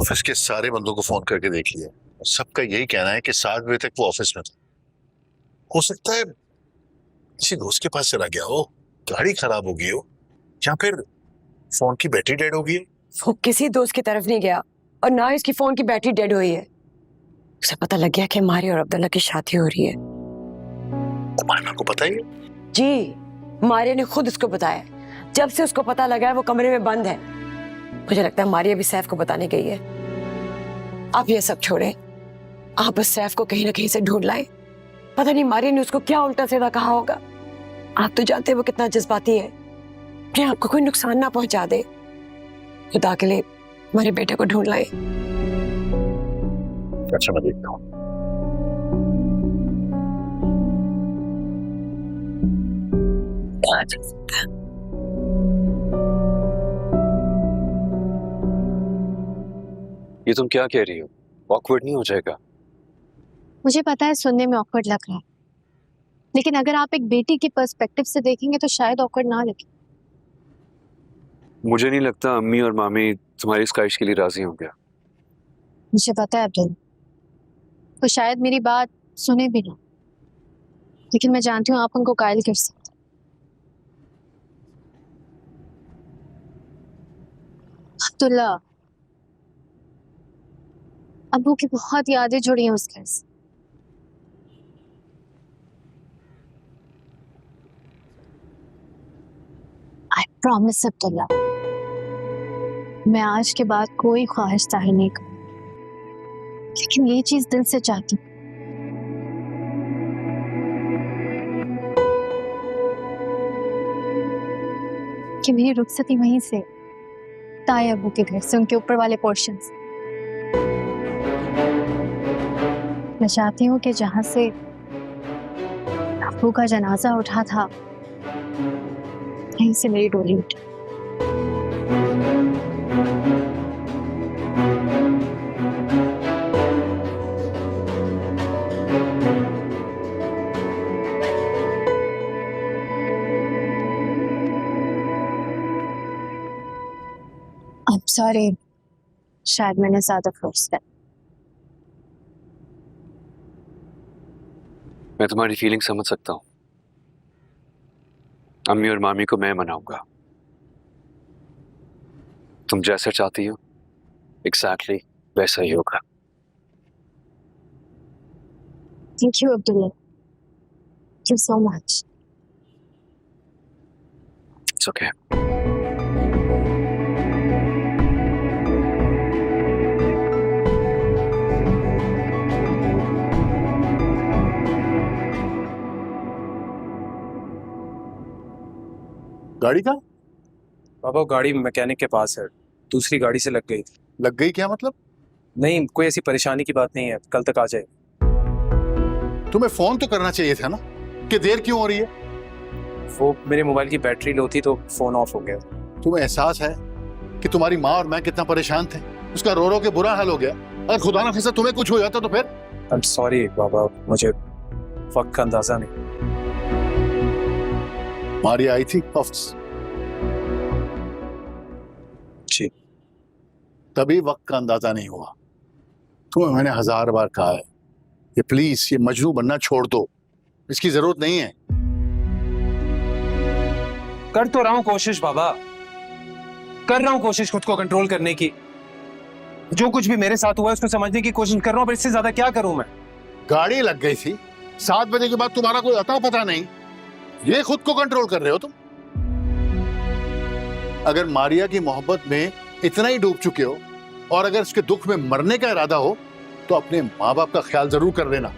Office के सारे बंदों को फोन करके देख लिया, सबका यही कहना है कि 7 बजे तक वो ऑफिस में था। हो सकता है किसी दोस्त के पास चला गया हो, गाड़ी खराब हो गई हो, या फिर फोन की बैटरी डेड हो गई है। वो किसी दोस्त की तरफ नहीं गया और ना ही उसकी फोन की बैटरी डेड हुई है। उसे पता लग गया कि मारिया और अब्दुल्ला की शादी हो रही है। मारिया को पता ही है? जी, मारिया ने खुद उसको बताया। जब से उसको पता लगा है वो कमरे में बंद है। मुझे लगता है मारिया भी सैफ को बताने गई है। आप ये सब छोड़ें, आप बस सैफ को कहीं ना कहीं से ढूंढ लाएं। पता नहीं मारिया ने उसको क्या उल्टा सीधा कहा होगा। आप तो जानते हैं वो कितना जज्बाती है, अपने आपको कोई नुकसान ना पहुंचा दे। खुदा के लिए हमारे बेटे को ढूंढ लाएं। अच्छा, मैं देखता हूँ। कहाँ जा सकता है? ये तुम क्या कह रही हो? ऑकवर्ड नहीं हो जाएगा? मुझे पता है सुनने में ऑकवर्ड लग रहा है, लेकिन अगर आप एक बेटी के पर्सपेक्टिव से देखेंगे तो शायद ऑकवर्ड ना लगे। मुझे नहीं लगता अम्मी और मामी तुम्हारी इस ख्वाहिश के लिए राजी होंगे। मुझे पता है अब्दुल, तो शायद मेरी बात सुने भी ना, लेकिन मैं जानती हूँ आप उनको कायल कर सकते। अब्दुल्ला, अब्बू की बहुत यादें जुड़ी हैं उस घर से। आई प्रॉमिस अब्दुल्ला, मैं आज के बाद कोई ख्वाहिश जाहिर नहीं करूंगी, लेकिन ये चीज दिल से चाहती हूँ। कि मेरी रुखसती वहीं से, ताए अब्बू के घर से, उनके ऊपर वाले पोर्शन से। मैं चाहती हूँ कि जहां से अब्बू का जनाजा उठा था, यहीं से मेरी डोली उठी। I'm sorry, शायद मैंने ज्यादा फोर्स किया। मैं तुम्हारी फीलिंग समझ सकता हूँ। अम्मी और मामी को मैं मनाऊंगा। तुम जैसा चाहती हो एग्जैक्टली वैसा ही होगा। Thank you, Abdullah. Thank you so much. It's okay. गाड़ी का बाबा वो गाड़ी मैकेनिक के पास है, दूसरी गाड़ी से लग गई थी। लग गई क्या मतलब? नहीं, कोई ऐसी परेशानी की बात नहीं है, कल तक आ जाए। तुम्हें फोन तो करना चाहिए था ना कि देर क्यों हो रही है। वो मेरे मोबाइल की बैटरी लो थी तो फोन ऑफ हो गया। तुम्हें एहसास है कि तुम्हारी माँ और मैं कितना परेशान थे? उसका रो रो के बुरा हाल हो गया। अगर खुदा ना खास्ता तुम्हें कुछ हो जाता तो फिर? आई एम सॉरी बाबा, मुझे वक्त का अंदाजा नहीं। मारिया आई थी ऑफिस? जी। तभी वक्त का अंदाजा नहीं हुआ। तुम्हें मैंने 1000 बार कहा है कि प्लीज ये मजनू बनना छोड़ दो, इसकी जरूरत नहीं है। कर तो रहा हूं कोशिश बाबा, कर रहा हूं कोशिश खुद को कंट्रोल करने की। जो कुछ भी मेरे साथ हुआ है उसको समझने की कोशिश कर रहा हूं, पर इससे ज्यादा क्या करूं मैं। गाड़ी लग गई थी, 7 बजे के बाद तुम्हारा कोई अता पता नहीं, ये खुद को कंट्रोल कर रहे हो तुम। अगर मारिया की मोहब्बत में इतना ही डूब चुके हो और अगर उसके दुख में मरने का इरादा हो तो अपने माँ बाप का ख्याल जरूर कर लेना।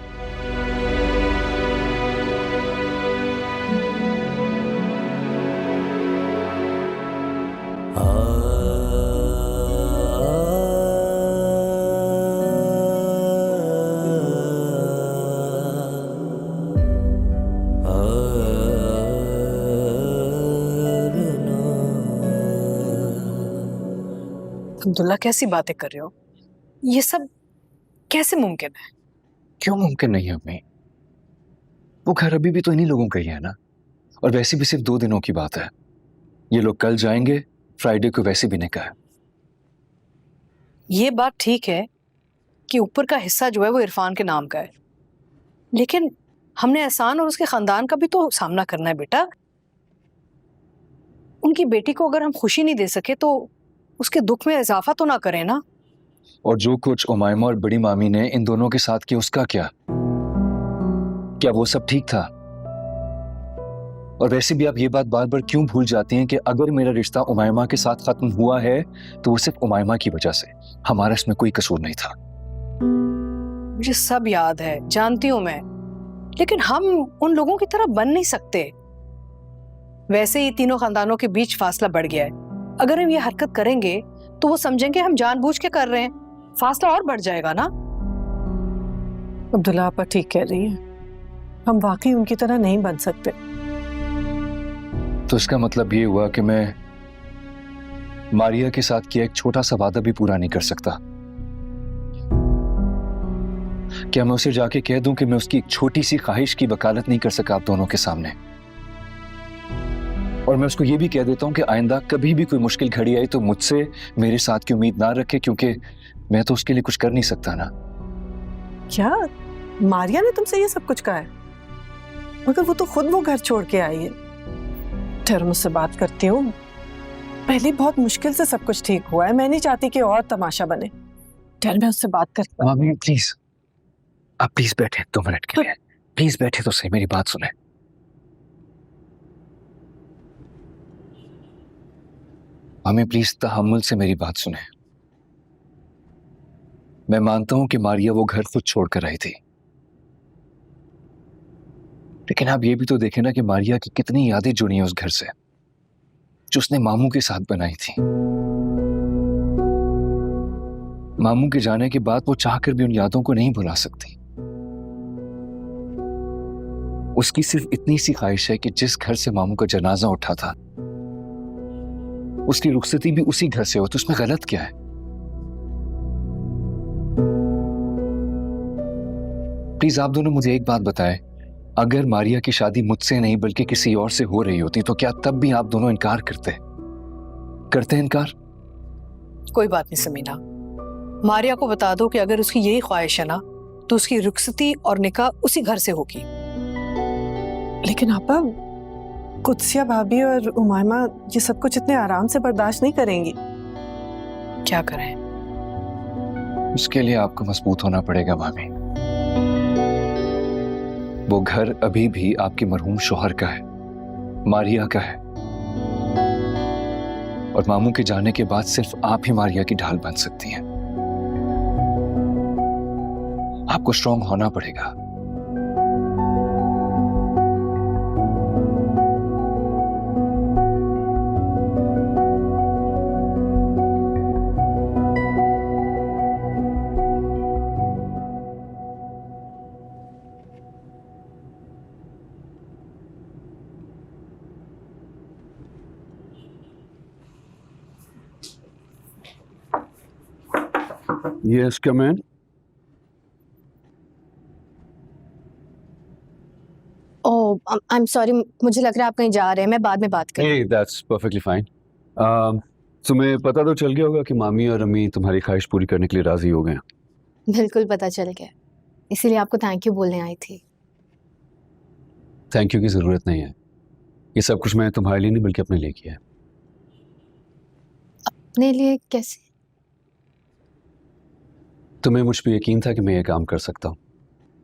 अब्दुल्ला, कैसी बातें कर रहे हो? ये सब कैसे मुमकिन है? क्यों मुमकिन नहीं है अम्मी? वो घर अभी भी तो इन्हीं लोगों का ही है ना, और वैसे भी सिर्फ 2 दिनों की बात है। ये लोग कल जाएंगे, फ्राइडे को वैसे भी निकाह है। ये बात ठीक है कि ऊपर का हिस्सा जो है वो इरफान के नाम का है, लेकिन हमने एहसान और उसके खानदान का भी तो सामना करना है बेटा। उनकी बेटी को अगर हम खुशी नहीं दे सके तो उसके दुख में इजाफा तो ना करें ना। और जो कुछ उमायमा और बड़ी मामी ने इन दोनों के साथ किया उसका क्या वो सब ठीक था? और वैसे भी आप ये बात बार बार क्यों भूल जाती हैं कि अगर मेरा रिश्ता उमायमा के साथ खत्म हुआ है तो वो सिर्फ उमायमा की वजह से, हमारा इसमें कोई कसूर नहीं था। मुझे सब याद है, जानती हूं मैं, लेकिन हम उन लोगों की तरह बन नहीं सकते। वैसे ही तीनों खानदानों के बीच फासला बढ़ गया है। अगर हम ये हरकत करेंगे तो वो समझेंगे हम जानबूझ के कर रहे हैं, फासला और बढ़ जाएगा ना। अब्दुल्ला आपा ठीक कह रही है, हम वाकई उनकी तरह नहीं बन सकते। तो इसका मतलब ये हुआ कि मैं मारिया के साथ किया एक छोटा सा वादा भी पूरा नहीं कर सकता। क्या मैं उसे जाके कह दूं कि मैं उसकी एक छोटी सी ख्वाहिश की वकालत नहीं कर सका आप दोनों के सामने? और मैं उसको ये भी कह देता हूं कि आइंदा कभी भी कोई मुश्किल घड़ी आई तो मुझसे मेरे साथ की उम्मीद ना रखे, क्योंकि मैं तो उसके लिए कुछ कर नहीं सकता ना। क्या मारिया ने तुमसे ये सब कुछ कहा है? मगर वो तो खुद वो घर छोड़ के आई है। ठहरो, मुझसे बात करती हूँ। पहले बहुत मुश्किल से सब कुछ ठीक हुआ है, मैं नहीं चाहती कि और तमाशा बने। ठहर, मैं उससे बात करती हूँ। मामी प्लीज, आप प्लीज बैठे 2 मिनट के लिए, प्लीज बैठे तो सही, मेरी बात सुने। मामी प्लीज तहम्मुल से मेरी बात सुने। मैं मानता हूं कि मारिया वो घर खुद छोड़कर आई थी, लेकिन आप ये भी तो देखें ना कि मारिया की कितनी यादें जुड़ी हैं उस घर से, जो उसने मामू के साथ बनाई थी। मामू के जाने के बाद वो चाहकर भी उन यादों को नहीं भुला सकती। उसकी सिर्फ इतनी सी ख्वाहिश है कि जिस घर से मामू का जनाजा उठा था उसकी रुखसती भी उसी घर से हो, तो उसमें गलत क्या है? प्लीज आप दोनों मुझे एक बात बताएं, अगर मारिया की शादी मुझसे नहीं बल्कि किसी और से हो रही होती तो क्या तब भी आप दोनों इनकार करते इनकार? कोई बात नहीं समीना, मारिया को बता दो कि अगर उसकी यही ख्वाहिश है ना तो उसकी रुखसती और निकाह उसी घर से होगी। लेकिन आपा, कुदसिया भाभी और उमायमा ये सब कुछ इतने आराम से बर्दाश्त नहीं करेंगी। क्या करें? उसके लिए आपको मजबूत होना पड़ेगा मामी। वो घर अभी भी आपके मरहूम शौहर का है, मारिया का है, और मामू के जाने के बाद सिर्फ आप ही मारिया की ढाल बन सकती हैं। आपको स्ट्रांग होना पड़ेगा। Yes, come in. Oh, I am sorry, मुझे लग रहा है आप कहीं जा रहे हैं, मैं बाद में बात करूँ। Hey, that's perfectly fine. तुम्हें पता तो चल गया होगा कि मामी और अम्मी तुम्हारी ख्वाहिश पूरी करने के लिए राजी हो गए हैं। बिल्कुल पता चल गया, इसीलिए आपको थैंक यू बोलने आई थी। थैंक यू की जरूरत नहीं है, ये सब कुछ मैं तुम्हारे लिए नहीं बल्कि अपने लिए किया है। अपने लिए कैसे? तुम्हें मुझ पर यकीन था कि मैं ये काम कर सकता हूँ,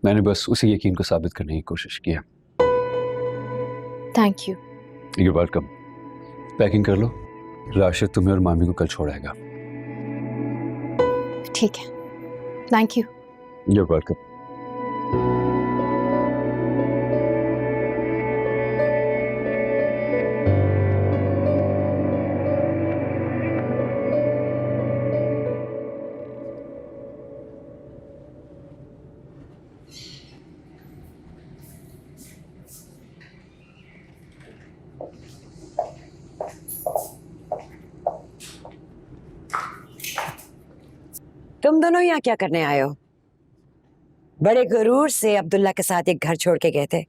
मैंने बस उसी यकीन को साबित करने की कोशिश की है। Thank you. You welcome. Packing कर लो, राशिद तुम्हें और मामी को कल छोड़ाएगा। ठीक है, थैंक यू। You welcome. तुम दोनों यहाँ क्या करने आए हो? बड़े गुरूर से अब्दुल्ला के साथ एक घर छोड़ के गए थे,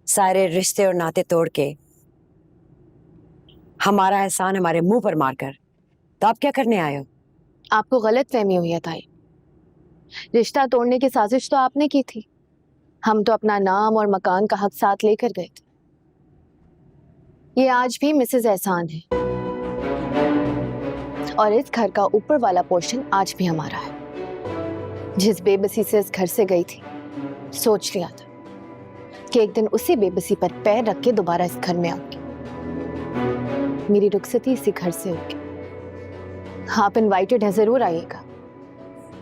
सारे रिश्ते और नाते तोड़ के, हमारा एहसान हमारे मुंह पर मारकर। तो आप क्या करने आए हो? आपको गलतफहमी हुई है ताई। रिश्ता तोड़ने की साजिश तो आपने की थी। हम तो अपना नाम और मकान का हक साथ लेकर गए थे। ये आज भी मिसेस एहसान है और इस घर का ऊपर वाला पोर्शन आज भी हमारा है। जिस बेबसी से इस घर से गई थी, सोच लिया था कि एक दिन उसी बेबसी पर पैर रख के दोबारा इस घर में आऊंगी। मेरी रुखसती इसी घर से होगी। आप इनवाइटेड हैं, जरूर आइएगा।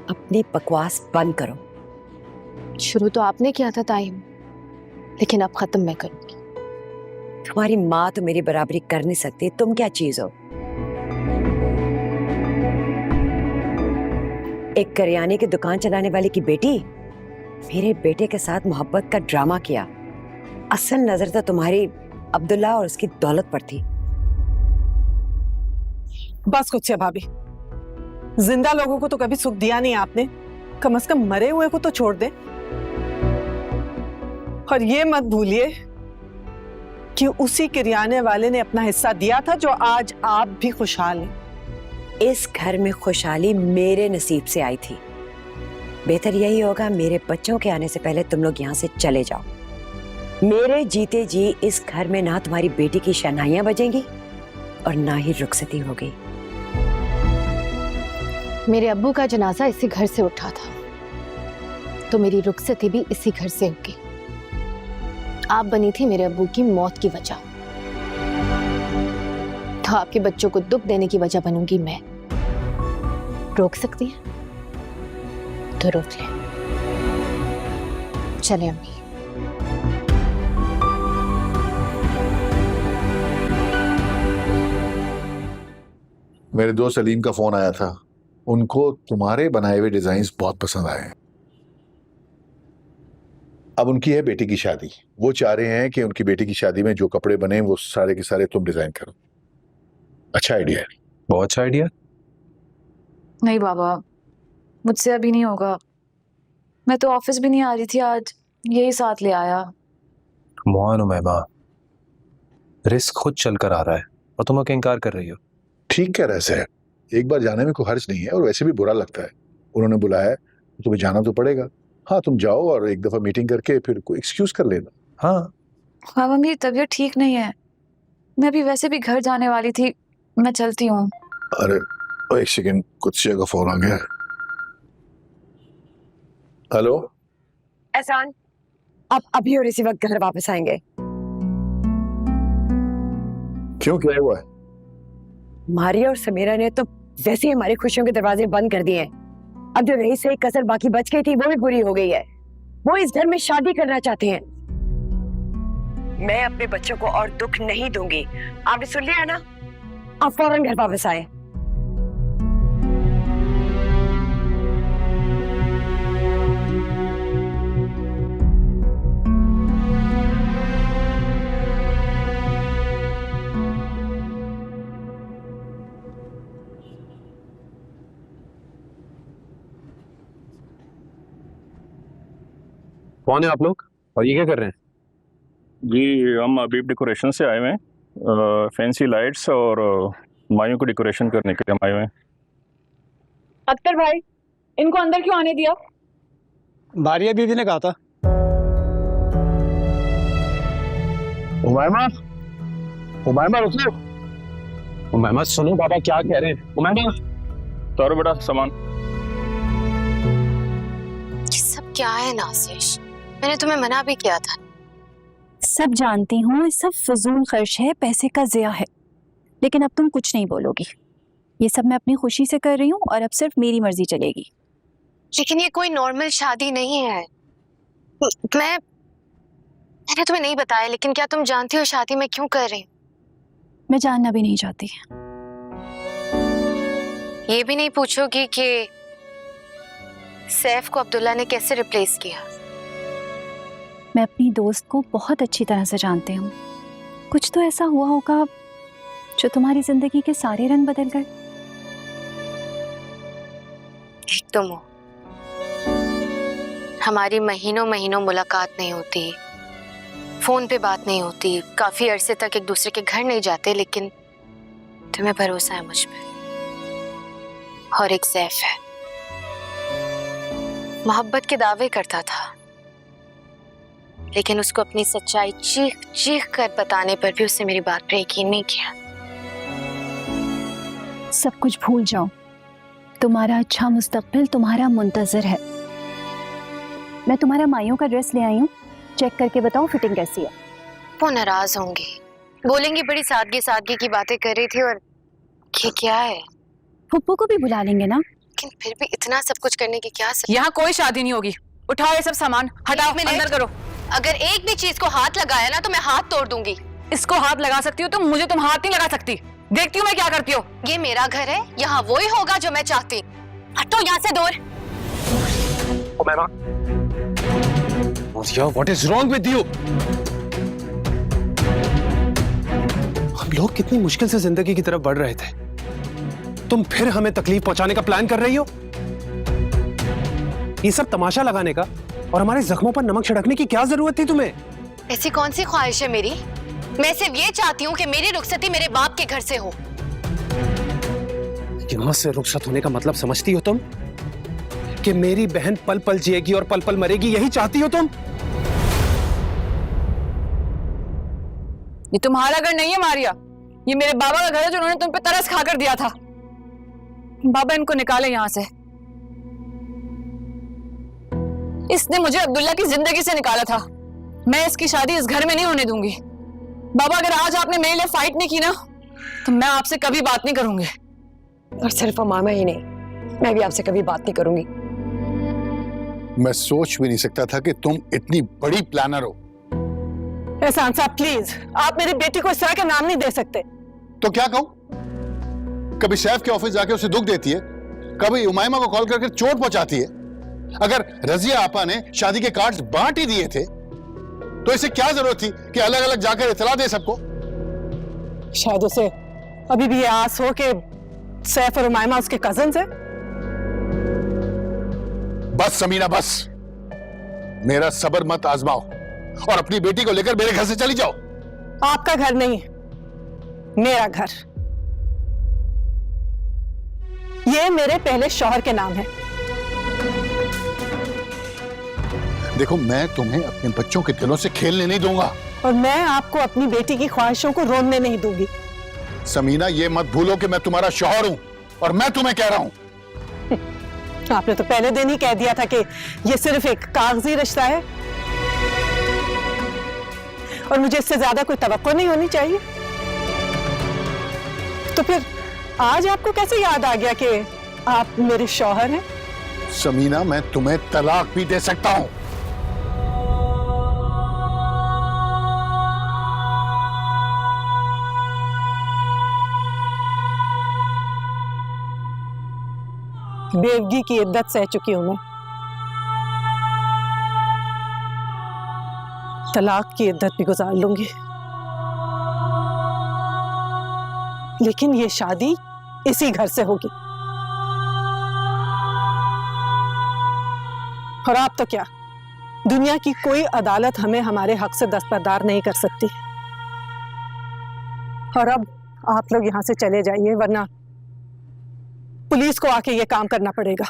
अपनी बकवास बंद करो। शुरू तो आपने किया था ताई, लेकिन अब खत्म मैं करूंगी। तुम्हारी माँ तो मेरी बराबरी कर नहीं सकती, तुम क्या चीज हो? एक करियाने की दुकान चलाने वाले की बेटी मेरे बेटे के साथ मोहब्बत का ड्रामा किया। असल नजर तो तुम्हारी अब्दुल्ला और उसकी दौलत पर थी। बस कुछ भाभी, जिंदा लोगों को तो कभी सुख दिया नहीं आपने, कम से कम मरे हुए को तो छोड़ दे। और ये मत भूलिए कि उसी किरियाने वाले ने अपना हिस्सा दिया था जो आज आप भी खुशहाल हैं। इस घर में खुशहाली मेरे नसीब से आई थी। बेहतर यही होगा मेरे बच्चों के आने से पहले तुम लोग यहाँ से चले जाओ। मेरे जीते जी इस घर में ना तुम्हारी बेटी की शहनाइयां बजेंगी और ना ही रुखसती होगी। मेरे अब्बू का जनाजा इसी घर से उठा था, तो मेरी रुखसती भी इसी घर से होगी। आप बनी थी मेरे अब्बू की मौत की वजह, तो आपके बच्चों को दुख देने की वजह बनूंगी मैं। रोक सकती हैं तो रोक ले। चले अम्मी। मेरे दोस्त सलीम का फोन आया था, उनको तुम्हारे बनाए हुए डिजाइन्स बहुत पसंद आए हैं। अब उनकी है बेटी की शादी, वो चाह रहे हैं कि उनकी बेटी की शादी में जो कपड़े बने वो सारे के सारे तुम डिजाइन करो। अच्छा आइडिया है। बहुत अच्छा आइडिया। नहीं बाबा, मुझसे अभी नहीं होगा। मैं तो ऑफिस भी नहीं आ रही थी आज, यही साथ ले आया। मोहन उमैमा, रिस्क खुद चल कर आ रहा है और तुम आके इनकार कर रही हो। ठीक कह रहे सर, एक बार जाने में कोई हर्ज नहीं है और वैसे भी बुरा लगता है। उन्होंने बुलाया है तो तुम्हें जाना तो पड़ेगा। हाँ, तुम जाओ और एक दफा मीटिंग करके फिर कोई एक्सक्यूज कर लेना। हाँ बाबा, मेरी तबीयत ठीक नहीं है, मैं अभी वैसे भी घर जाने वाली थी, मैं चलती हूँ। अरे एक सेकंड, कुछ का फोन आ गया। हेलो एहसान, आप अभी और इसी वक्त घर वापस आएंगे। क्यों, क्या हुआ है? मारिया और समीरा ने तो वैसे ही हमारी खुशियों के दरवाजे बंद कर दिए हैं। अब जो रही से एक कसर बाकी बच गई थी वो भी पूरी हो गई है। वो इस घर में शादी करना चाहते हैं। मैं अपने बच्चों को और दुख नहीं दूंगी। आपने सुन लिया ना? आप फौरन घर वापस आए। कौन है आप लोग और ये क्या कर रहे हैं? जी, हम अबीब डेकोरेशन से आए हुए हैं। फैंसी लाइट्स और मायों को डेकोरेशन करने के लिए हम आए हुए हैं। अख्तर भाई, इनको अंदर क्यों आने दिया? मारिया दीदी ने कहा था। उमैमा, उमैमा रुको। उमैमा सुनो, बाबा क्या कह रहे हैं। उमैमा, तारो बेटा सामान। ये सब क्या है नासिश? मैंने तुम्हें मना भी किया था। सब जानती हूँ, ये सब फजूल खर्च है, पैसे का ज़िया है, लेकिन अब तुम कुछ नहीं बोलोगी। ये सब मैं अपनी खुशी से कर रही हूँ और अब सिर्फ मेरी मर्जी चलेगी। लेकिन ये कोई नॉर्मल शादी नहीं है। मैंने तुम्हें नहीं बताया, लेकिन क्या तुम जानती हो शादी मैं क्यों कर रही हूँ? मैं जानना भी नहीं चाहती। ये भी नहीं पूछोगी कि सैफ को अब्दुल्ला ने कैसे रिप्लेस किया? मैं अपनी दोस्त को बहुत अच्छी तरह से जानती हूँ। कुछ तो ऐसा हुआ होगा जो तुम्हारी जिंदगी के सारे रंग बदल गए। एक तुम हो। हमारी महीनों महीनों मुलाकात नहीं होती, फोन पे बात नहीं होती, काफी अरसे तक एक दूसरे के घर नहीं जाते, लेकिन तुम्हें भरोसा है मुझ पे। और एक सैफ है। मोहब्बत के दावे करता था, लेकिन उसको अपनी सच्चाई चीख चीख कर बताने पर भी उसने मेरी बात पर यकीन नहीं किया। सब कुछ भूल जाओ, तुम्हारा अच्छा मुस्तकबिल तुम्हारा मुंतजर है। मैं तुम्हारा माइयों का ड्रेस ले आई हूँ, चेक करके बताओ फिटिंग कैसी है। वो नाराज होंगी, बोलेंगी बड़ी सादगी सादगी की बातें कर रही थी, और ये क्या है। फुप्पू को भी बुला लेंगे ना। लेकिन फिर भी इतना सब कुछ करने की क्या यहाँ कोई शादी नहीं होगी। उठाओ ये सब सामान, हटाओ, अंदर करो। अगर एक भी चीज को हाथ लगाया ना तो मैं हाथ तोड़ दूंगी। इसको हाथ लगा सकती हो तुम, मुझे तुम हाथ नहीं लगा सकती। देखती हूँ मैं क्या करती हो। ये मेरा घर है, यहाँ वो ही होगा जो मैं चाहती। हटो यहाँ से दूर। What is wrong with you? हम लोग कितनी मुश्किल से जिंदगी की तरफ बढ़ रहे थे, तुम फिर हमें तकलीफ पहुंचाने का प्लान कर रही हो। ये सब तमाशा लगाने का और हमारे जख्मों पर नमक छिड़कने की क्या जरूरत थी तुम्हें? ऐसी कौन सी ख्वाहिश है मेरी? मैं सिर्फ ये चाहती हूँ कि मेरी रुखसती मेरे बाप के घर से हो। यहाँ से रुखसत होने का मतलब समझती हो तुम? कि मेरी बहन पल पल जिएगी और पल पल मरेगी, यही चाहती हो तुम? ये तुम्हारा घर नहीं है मारिया, ये मेरे बाबा का घर है जो उन्होंने तुम पे तरस खाकर दिया था। बाबा इनको निकाले यहाँ से। इसने मुझे अब्दुल्ला की जिंदगी से निकाला था। मैं इसकी शादी इस घर में नहीं होने दूंगी। बाबा अगर आज आपने मेरे लिए फाइट नहीं की ना तो मैं आपसे कभी बात नहीं करूंगी। और सिर्फ मामा ही नहीं, मैं भी आपसे कभी बात नहीं करूंगी। मैं सोच भी नहीं सकता था कि तुम इतनी बड़ी प्लानर हो। एहसान साहब प्लीज, आप मेरी बेटी को इस तरह का नाम नहीं दे सकते। तो क्या कहूं? कभी सैफ के ऑफिस जाके उसे दुख देती है, कभी उमाइमा को कॉल करके चोट पहुंचाती है। अगर रजिया आपा ने शादी के कार्ड्स बांट ही दिए थे तो इसे क्या जरूरत थी कि अलग अलग जाकर इतला दे सबको? शायद उसे अभी भी ये आस हो कि सैफ और उमाइमा उसके कजिन्स हैं। बस समीना बस, मेरा सब्र मत आजमाओ और अपनी बेटी को लेकर मेरे घर से चली जाओ। आपका घर नहीं, मेरा घर। ये मेरे पहले शौहर के नाम है। देखो, मैं तुम्हें अपने बच्चों के दिलों से खेलने नहीं दूंगा। और मैं आपको अपनी बेटी की ख्वाहिशों को रोकने नहीं दूंगी। समीना, ये मत भूलो कि मैं तुम्हारा शौहर हूं और मैं तुम्हें कह रहा हूं। आपने तो पहले दिन ही कह दिया था कि ये सिर्फ एक कागजी रिश्ता है और मुझे इससे ज्यादा कोई तवक्को नहीं होनी चाहिए। तो फिर आज आपको कैसे याद आ गया कि आप मेरे शौहर हैं? समीना, मैं तुम्हें तलाक भी दे सकता हूं। बेवगी की इद्दत सह चुकी हूं मैं, तलाक की इद्दत भी गुजार लूंगी, लेकिन ये शादी इसी घर से होगी। और आप तो क्या, दुनिया की कोई अदालत हमें हमारे हक से दस्तबरदार नहीं कर सकती। और अब आप लोग यहां से चले जाइए, वरना पुलिस को आके ये काम करना पड़ेगा।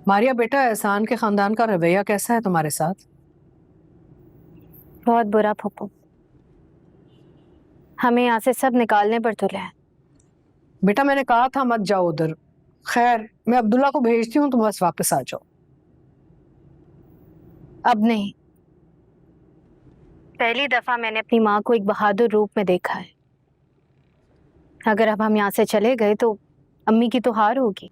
मारिया बेटा, एहसान के खानदान का रवैया कैसा है तुम्हारे साथ? बहुत बुरा फूफू, हमें यहाँ से सब निकालने पर तुले हैं। बेटा मैंने कहा था मत जाओ उधर। खैर, मैं अब्दुल्ला को भेजती हूँ, तुम बस वापस आ जाओ। अब नहीं। पहली दफा मैंने अपनी माँ को एक बहादुर रूप में देखा है। अगर अब हम यहाँ से चले गए तो अम्मी की तो हार होगी।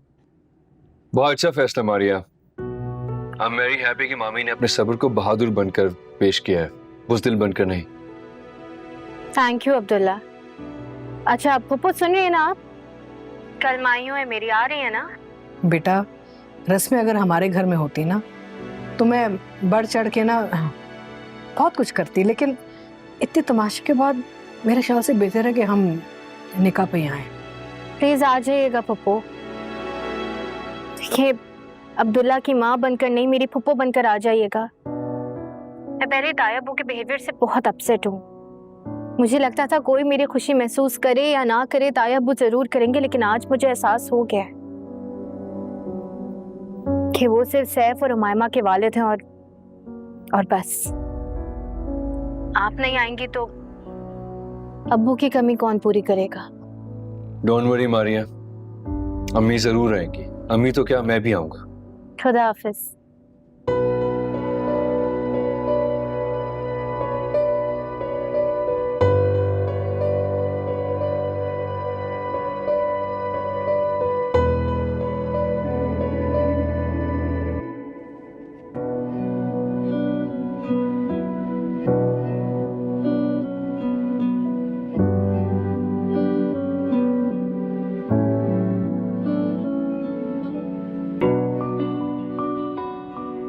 बहुत अच्छा फैसला Maria. I am very happy कि मामी ने अपने सब्र को बहादुर बनकर पेश किया है, बुज़दिल बनकर नहीं। Thank you Abdullah. अच्छा पप्पू सुनिए ना, आप कल माइयों है मेरी आ रही है ना? बेटा रस्में अगर हमारे घर में होती ना तो मैं बढ़ चढ़ के ना बहुत कुछ करती, लेकिन इतने तमाशे के बाद मेरे ख्याल से बेहतर है कि हम निकाह पे ही आए। प्लीज आ जाइएगा पप्पू। देखिए अब्दुल्ला की माँ बनकर नहीं, मेरी फुप्पो बनकर आ जाइएगा। मैं पहले तायब के बिहेवियर से बहुत अपसेट हूँ। मुझे लगता था कोई मेरी खुशी महसूस करे या ना करे तायब जरूर करेंगे, लेकिन आज मुझे एहसास हो गया कि वो सिर्फ सैफ और उमायमा के वालिद हैं और बस। आप नहीं आएंगी तो अब्बू की कमी कौन पूरी करेगा? डोंट वरी मारिया, अम्मी जरूर आएंगी। अम्मी तो क्या, मैं भी आऊंगा। खुदा हाफिज।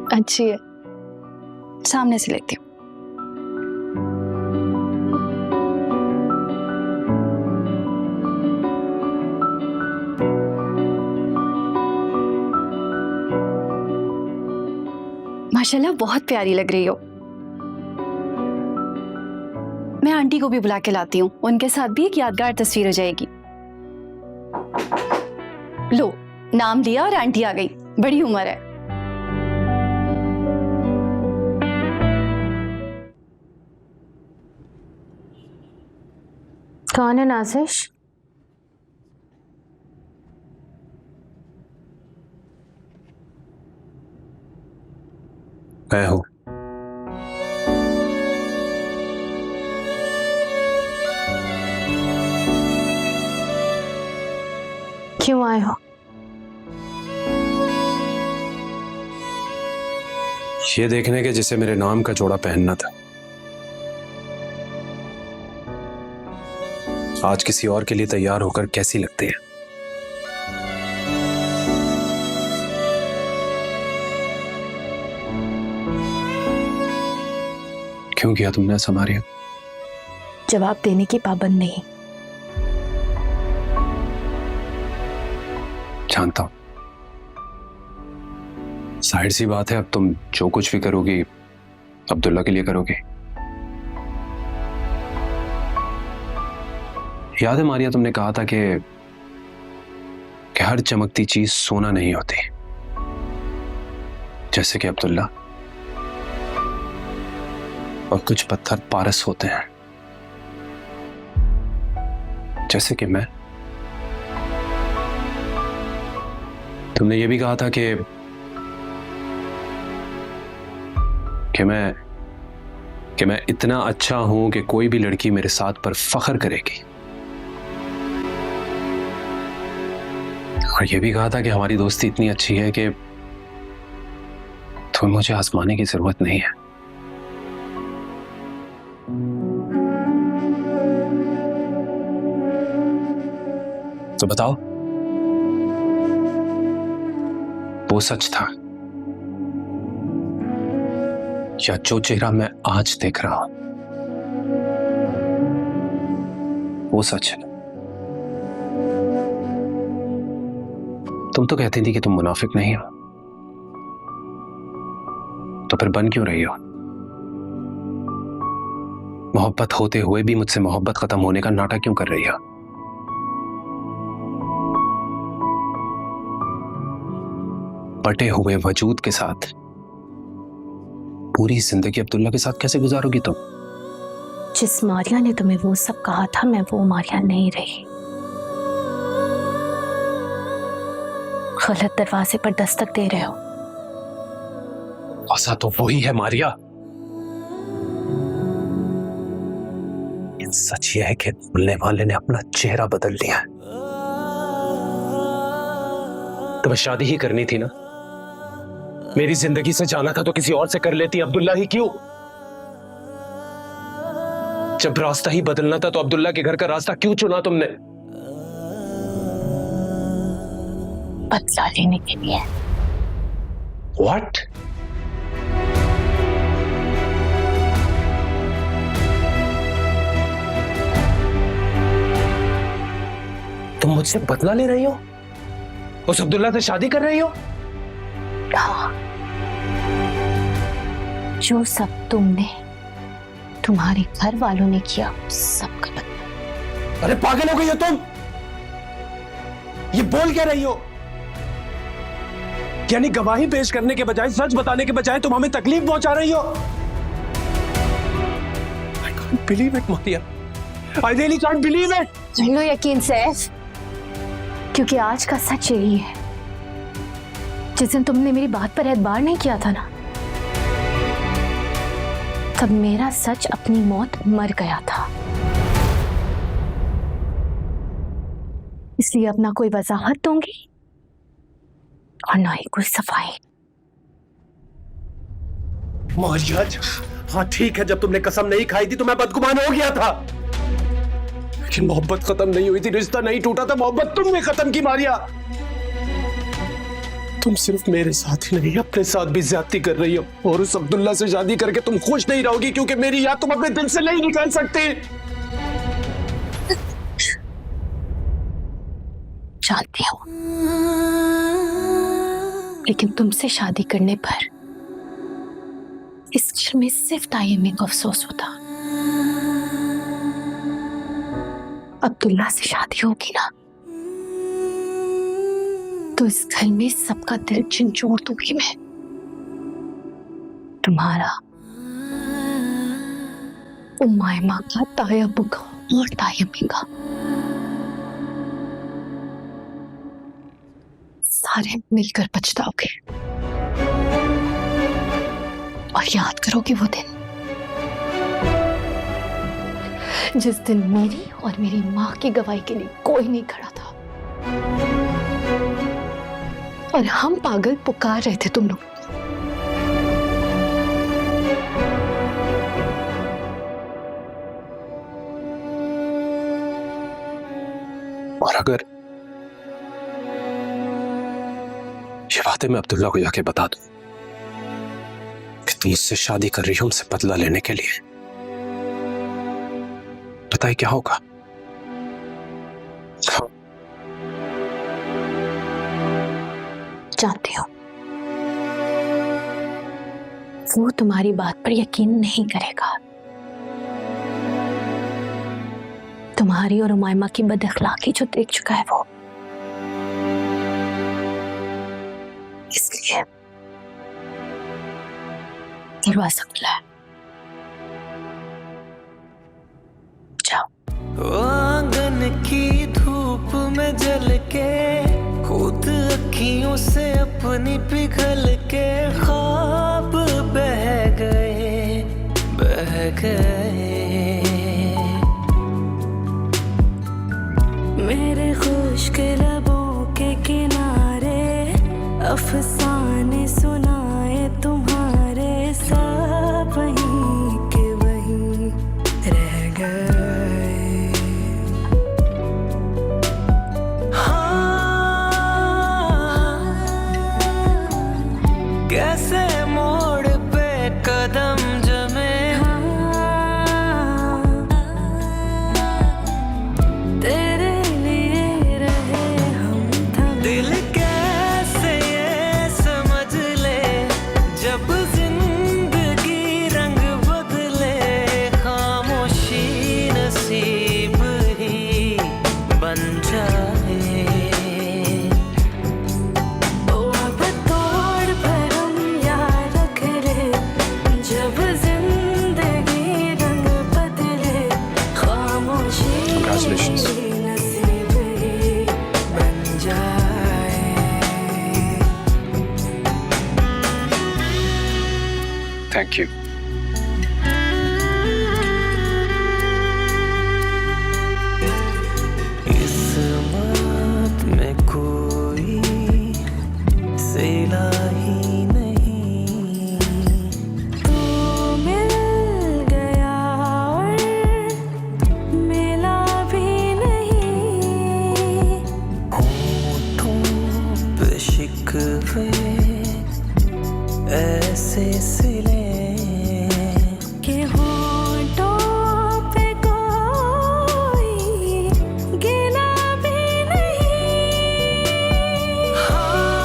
अच्छी है, सामने से लेती हूँ। माशाल्लाह बहुत प्यारी लग रही हो। मैं आंटी को भी बुला के लाती हूँ, उनके साथ भी एक यादगार तस्वीर हो जाएगी। लो, नाम लिया और आंटी आ गई। बड़ी उम्र है। कौन है नाज़िश? मैं हूं। क्यों आए हो? ये देखने के जिसे मेरे नाम का जोड़ा पहनना था, आज किसी और के लिए तैयार होकर कैसी लगती है। क्यों किया तुमने ऐसा मारिया? जवाब देने की पाबंद नहीं। जानता हूं, जाहिर सी बात है अब तुम जो कुछ भी करोगी अब्दुल्ला के लिए करोगी। याद है मारिया, तुमने कहा था कि हर चमकती चीज सोना नहीं होती, जैसे कि अब्दुल्ला, और कुछ पत्थर पारस होते हैं, जैसे कि मैं। तुमने ये भी कहा था कि मैं इतना अच्छा हूं कि कोई भी लड़की मेरे साथ पर फख्र करेगी, और ये भी कहा था कि हमारी दोस्ती इतनी अच्छी है कि तुम्हें मुझे आजमाने की जरूरत नहीं है। तो बताओ, वो सच था या जो चेहरा मैं आज देख रहा हूं वो सच है? तुम तो कहती थी कि तुम मुनाफिक नहीं हो, तो फिर बन क्यों रही हो? मोहब्बत होते हुए भी मुझसे मोहब्बत खत्म होने का नाटक क्यों कर रही हो? बटे हुए वजूद के साथ पूरी जिंदगी अब्दुल्ला के साथ कैसे गुजारोगी तुम? जिस मारिया ने तुम्हें वो सब कहा था, मैं वो मारिया नहीं रही। गलत दरवाजे पर दस्तक दे रहे हो। दरवाजा तो वही है मारिया। सच यह है कि बोलने वाले ने अपना चेहरा बदल लिया है। तुम्हें शादी ही करनी थी ना? मेरी जिंदगी से जाना था तो किसी और से कर लेती, अब्दुल्ला ही क्यों? जब रास्ता ही बदलना था तो अब्दुल्ला के घर का रास्ता क्यों चुना तुमने? बदला लेने के लिए। What? तुम मुझसे बदला ले रही हो? उस अब्दुल्ला से शादी कर रही हो? हाँ, जो सब तुमने तुम्हारे घर वालों ने किया सबका बदला। अरे पागल हो गई हो तुम? ये बोल क्या रही हो? यानी गवाही पेश करने के बजाय, सच बताने के बजाय तुम हमें तकलीफ पहुंचा रही हो? I can't believe it, Maria. I really can't believe it। कर लो यकीन सैफ, क्योंकि आज का सच यही है। जिस दिन तुमने मेरी बात पर एतबार नहीं किया था ना, तब मेरा सच अपनी मौत मर गया था। इसलिए अब ना कोई वजाहत दूंगी और ना ही कोई सफाई। मारिया, हाँ ठीक है, जब तुमने कसम नहीं खाई थी तो मैं बदगुमान हो गया था, लेकिन मोहब्बत खत्म नहीं हुई थी, रिश्ता नहीं टूटा था। मोहब्बत तुमने खत्म की मारिया। तुम सिर्फ मेरे साथ ही नहीं, अपने साथ भी ज्यादती कर रही हो। और उस अब्दुल्ला से शादी करके तुम खुश नहीं रहोगी, क्योंकि मेरी याद तुम अपने दिल से नहीं निकाल सकते। जानती हूँ, लेकिन तुमसे शादी करने पर इस घर में सिर्फ तायम्मी को अफसोस होता। अब्दुल्ला से शादी होगी ना, तो इस घर में सबका दिल झंझोड़ दूंगी मैं। तुम्हारा, उम्मायमा का, तायब्बू का और तायम्मी का। सारे मिलकर पछताओगे और याद करोगे वो दिन, जिस दिन मेरी और मेरी माँ की गवाही के लिए कोई नहीं खड़ा था और हम पागल पुकार रहे थे तुम लोग। और अगर ये बातें मैं अब्दुल्ला को जाके बता दूं कि तुम मुझसे शादी कर रही हो उनसे बदला लेने के लिए, बताइए क्या होगा? जानती हूँ, वो तुम्हारी बात पर यकीन नहीं करेगा। तुम्हारी और उमायमा की बदअखलाकी जो देख चुका है वो, इसलिए दरवाजा खुला है। जाओ। आंगन की धूप में जल के, खुद अखियों से अपनी पिघल के, ख्वाब बह गए बह गए। मेरे खुश्क लबों के किनारे अफसाने सुनाए तुम्हारे, सब वहीं के वहीं रह गए। हाँ, कैसे मोड़ पे कदम जमे, तेरे लिए रहे हम थम। दिल कैसे ये थैंक यू। किस्मत में कोई सिला ही नहीं, तू मिल गया और मिला भी नहीं। होठों पे शिकवे ऐसे सिले कि होठों पे कोई गिला भी नहीं। हाँ,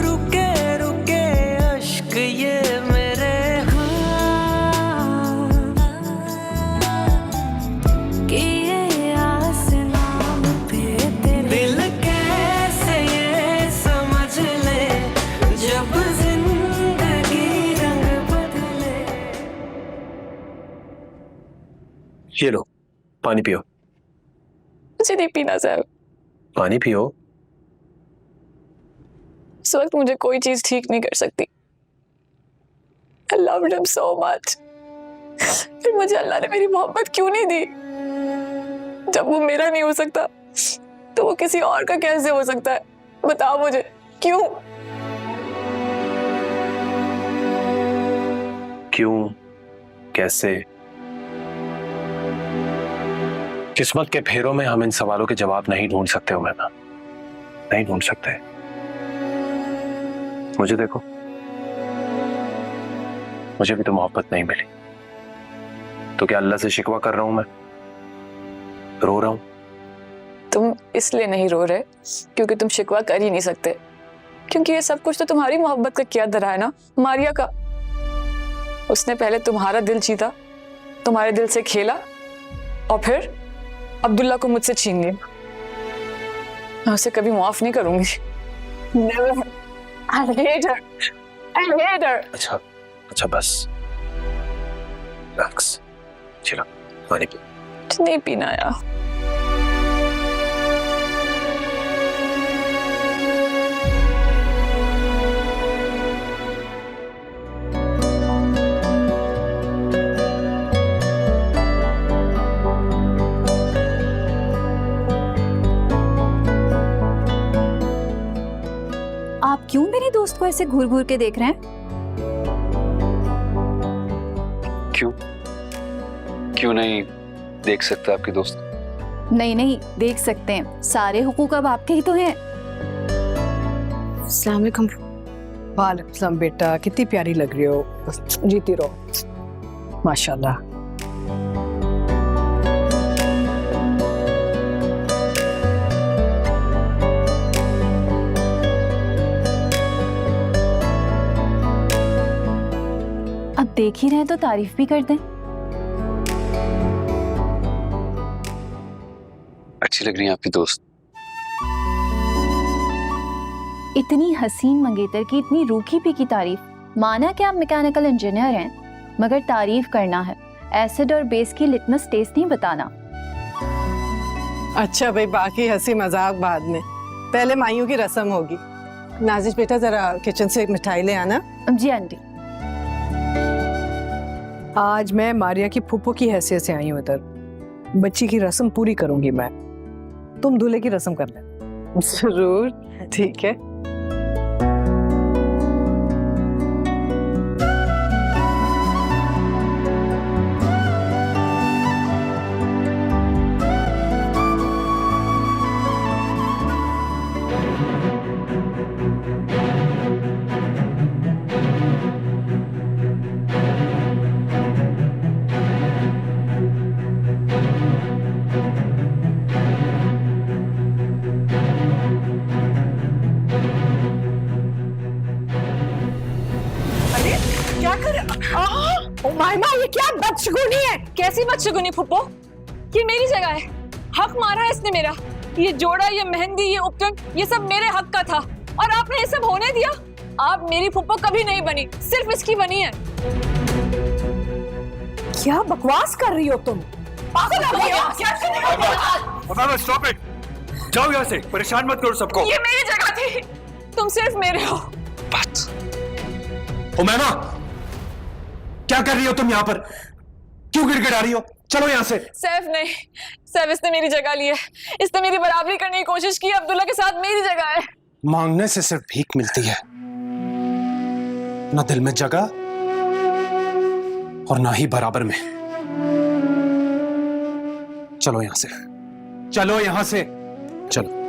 रुके रुके अश्क ये मेरे, हाँ, कि ये आसमां पे तेरे दिल कैसे ये समझ ले जब जिंदगी रंग बदले। ये लो पानी पियो। मुझे नहीं पीना सैफ। पानी पियो। इस वक्त मुझे कोई चीज ठीक नहीं कर सकती। I loved him so much. फिर मुझे अल्लाह ने मेरी मोहब्बत क्यों नहीं दी? जब वो मेरा नहीं हो सकता तो वो किसी और का कैसे हो सकता है? बताओ मुझे क्यों? क्यों, कैसे? किस्मत के फेरों में हम इन सवालों के जवाब नहीं ढूंढ सकते उमैमा, नहीं ढूंढ सकते। मुझे देखो, मुझे भी तो मोहब्बत नहीं मिली, तो क्या अल्लाह से शिकवा कर रहा हूं मैं? रो रहा हूं? तुम इसलिए नहीं रो रहे क्योंकि तुम शिकवा कर ही नहीं सकते, क्योंकि ये सब कुछ तो तुम्हारी मोहब्बत का किया धरा है ना, मारिया का। उसने पहले तुम्हारा दिल जीता, तुम्हारे दिल से खेला और फिर अब्दुल्ला को मुझसे छीन लिया। मैं उसे कभी माफ नहीं करूंगी। Never. I hate her. I hate her. अच्छा अच्छा बस रिलैक्स, चलो पानी पी। नहीं पीना यार। आप क्यों मेरी दोस्त को ऐसे घूर घूर के देख रहे हैं? क्यों क्यों नहीं देख सकता आपकी दोस्त? नहीं नहीं, देख सकते हैं, सारे हुकूक अब आपके ही तो हैं। अस्सलाम वालेकुम। वालेकुम सलाम बेटा, कितनी प्यारी लग रही हो, जीती रहो माशाल्लाह। अब देख ही रहे तो तारीफ भी कर दें। अच्छी लग रही है आपकी दोस्त। इतनी हसीन मंगेतर की इतनी रूखी पीकी तारीफ। माना कि आप मैकेनिकल इंजीनियर हैं, मगर तारीफ करना है, एसिड और बेस की लिटमस टेस्ट नहीं बताना। अच्छा भाई, बाकी हंसी मजाक बाद में, पहले माइयों की रस्म होगी। नाजिश बेटा जरा किचन से मिठाई ले आना। जी आंटी। आज मैं मारिया की फूफो की हैसियत से आई हूँ इधर। बच्ची की रस्म पूरी करूंगी मैं, तुम दूल्हे की रस्म कर लेना। जरूर, ठीक है। मायमा, ये क्या बदशगुनी है? कैसी बदशगुनी फुप्पो? ये मेरी जगह है, हक मारा है इसने मेरा। ये जोड़ा, ये मेहंदी, ये उपटन, ये सब मेरे हक का था और आपने ये सब होने दिया। आप मेरी फुप्पो कभी नहीं बनी, सिर्फ इसकी बनी है। क्या बकवास कर रही हो तुम? पागल हो गई हो? स्टॉप इट, जाओ यहाँ से, परेशान मत करो सबको। ये मेरी जगह थी, तुम सिर्फ मेरे हो। उमैमा, क्या कर रही हो तुम यहाँ पर? क्यों गिड़गिड़ा रही हो? चलो यहाँ से। सैफ नहीं, सैफ इसने मेरी जगह ली है। इसने मेरी बराबरी करने की कोशिश की। अब्दुल्ला के साथ मेरी जगह है। मांगने से सिर्फ भीख मिलती है, ना दिल में जगह और ना ही बराबर में। चलो यहाँ से, चलो यहाँ से, चलो।